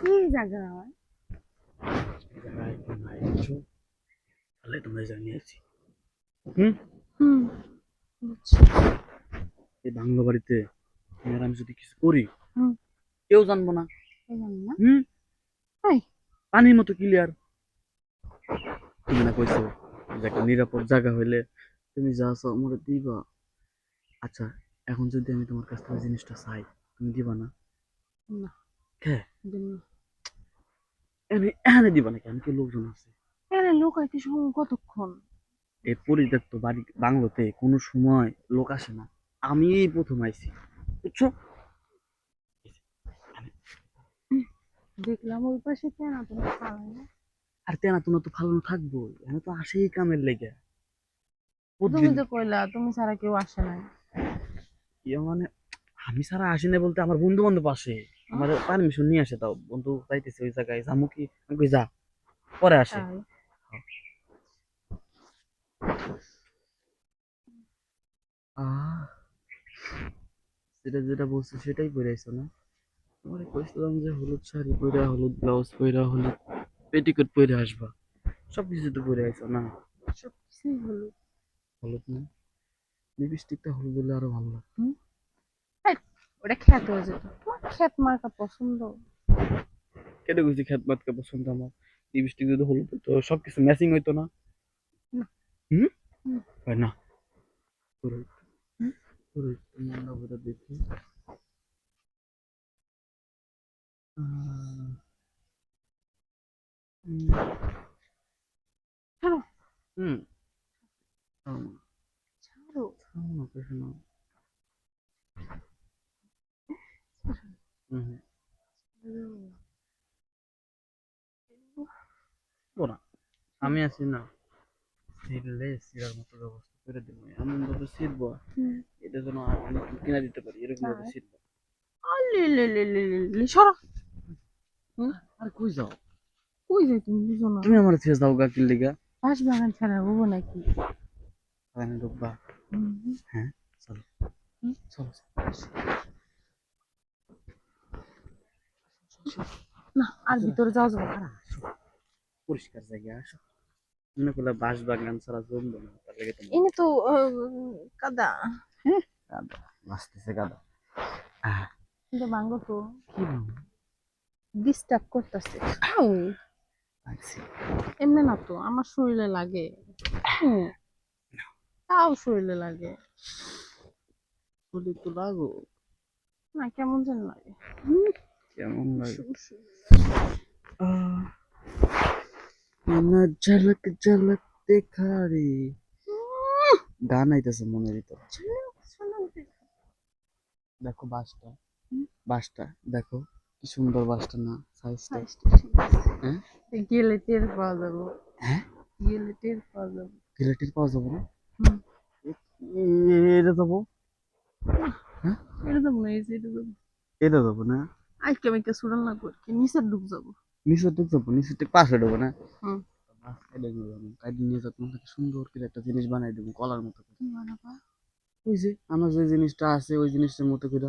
কি জায়গা তাহলে তোমরা জানিয়েছি হুম হুম বুঝছি এই বাংলো বাড়িতে তুমি আর আমি যদি কিছু করি হুম কেউ জানবো না। জানি না হুম তাই পানির মতো ক্লিয়ার। তুমি না কইছো যে একটা নিরাপদ জায়গা হইলে তুমি যা চাও আমাকে দিবা। আচ্ছা, এখন যদি আমি তোমার কাছ থেকে জিনিসটা চাই তুমি দিবা না? না হ্যাঁ, দিন না এনে এখানে দিবা নাকি? আমি কি লোকজন আছে এর লোক আইতে সময় কতক্ষণ এই পরিত্যক্ত বাড়ি বাংলোতে কোনো সময় লোক আসে না। আমি এই প্রথম আইছি, বুঝছো? দেখলাম ওই পাশে কেন তুমি খাওয়াই না আর তেনা তোনা তো ফালানো থাকবো, এখানে তো আসেই কামের লেগে তুমি প্রতিদিন। তো কইলা তুমি ছাড়া কেউ আসে নাই ইয়ে মানে আমি ছাড়া আসি না বলতে আমার বন্ধু বান্ধব আসে, আমার পারমিশন নিয়ে আসে। তাও বন্ধু যাইতেছে ওই জায়গায় যাবো কি, আমি কই যা, পরে আসে। তাই আহ যেটা যেটা বলছো সেটাই পরে আইছো না? তোমার কইছিলাম যে হলুদ শাড়ি পরে, হলুদ ব্লাউজ পরে, হলুদ পেটিকোট পরে আসবা, সব কিছু তো পরে আইছো না? সব কিছুই হলো হলুদ না, লিপস্টিকটা হলুদ হলে আরো ভালো লাগতো। হুম এই, ওটা খ্যাত হয়ে যেত তোমার খ্যাত মার্কা পছন্দ কেটে গেছি খেত মাতকে পছন্দ আমার। লিপস্টিক যদি হলুদ হতো সবকিছু ম্যাচিং হইতো না? না হুম হুম হয় না? তোর হুম তোর মন্ডা বইটা দেখি। আহ, হুম ছাড়ো হুম, ছাড়ো না, ছাড়ো ছাড়ো না, কিছু না। হুম, ছাড়বো না, আমি আছি না। সিরলে সিরার মতো ব্যবস্থা করে দেবো, এমন ভাবে সিরবো হুম এটা যেন আর নতুন কিনা দিতে পারি, এরকম ভাবে তাই সিরবো। আলে লে লে লে লে লে সরো হুম আর কই যাও? কই যাই তুমি বুঝো না তুমি আমার ছেড়ে যাও গা কি লিগা? বাঁশ বাগান ছাড়া হবো নাকি আমি ঢুকবা? হুম হ্যাঁ, চলো হুম চলো না আর চলো। ভিতরে যাওয়া যাবে না আসো, পরিষ্কার জায়গা আসো। মনে করলে বাঁশ বাগান ছাড়া জমবে না, তার লেগে তোমার এনে তো কাদা হ্যাঁ গাদা নাচতেছে গাদা। আহ, কিন্তু ভাঙ্গো তো কি বলবো? ডিস্টার্ব করতেছে আউ লাগছে। এমনি না তো আমার শরীরে লাগে হুম তাও শরীরে লাগে বলি তো লাগো। না কেমন যেন লাগে কেমন উস্সু লাগে? উস্সু। আহ, না ঝলক ঝলক দেখা রে, গান আইতেছে মনের ভিতর। ঝলক ঝলক দেখা। দেখো বাসটা, হুম, বাসটা দেখো, কি সুন্দর বাসটা না সাইজটা। সাইজটা ঠিক আছে। হ্যাঁ গেলে টের পাওয়া যাবো হ্যাঁ, গেলে টের পাওয়া যাবো রিলেটিভ পাওয়া যাবে না? হুম এটা যাবো? না হ্যাঁ, এটা যাবো না এই যে এটা যাবো এটা যাবো না? আজকে আমি একটা সুরান লাগবো আর কি নিচের ডুব যাবো নিচে দিক যাবো, নিচে দিক পাশে দেবো না? হুম মাছ কাইটে নিয়ে যাবো, কাইটে নিয়ে যাবো তোমাকে সুন্দর করে একটা জিনিস বানাই দেবো কলার মতো করে। কি বানাবা ওই যে আমার যে জিনিসটা আছে ওই জিনিসটার মতো করে।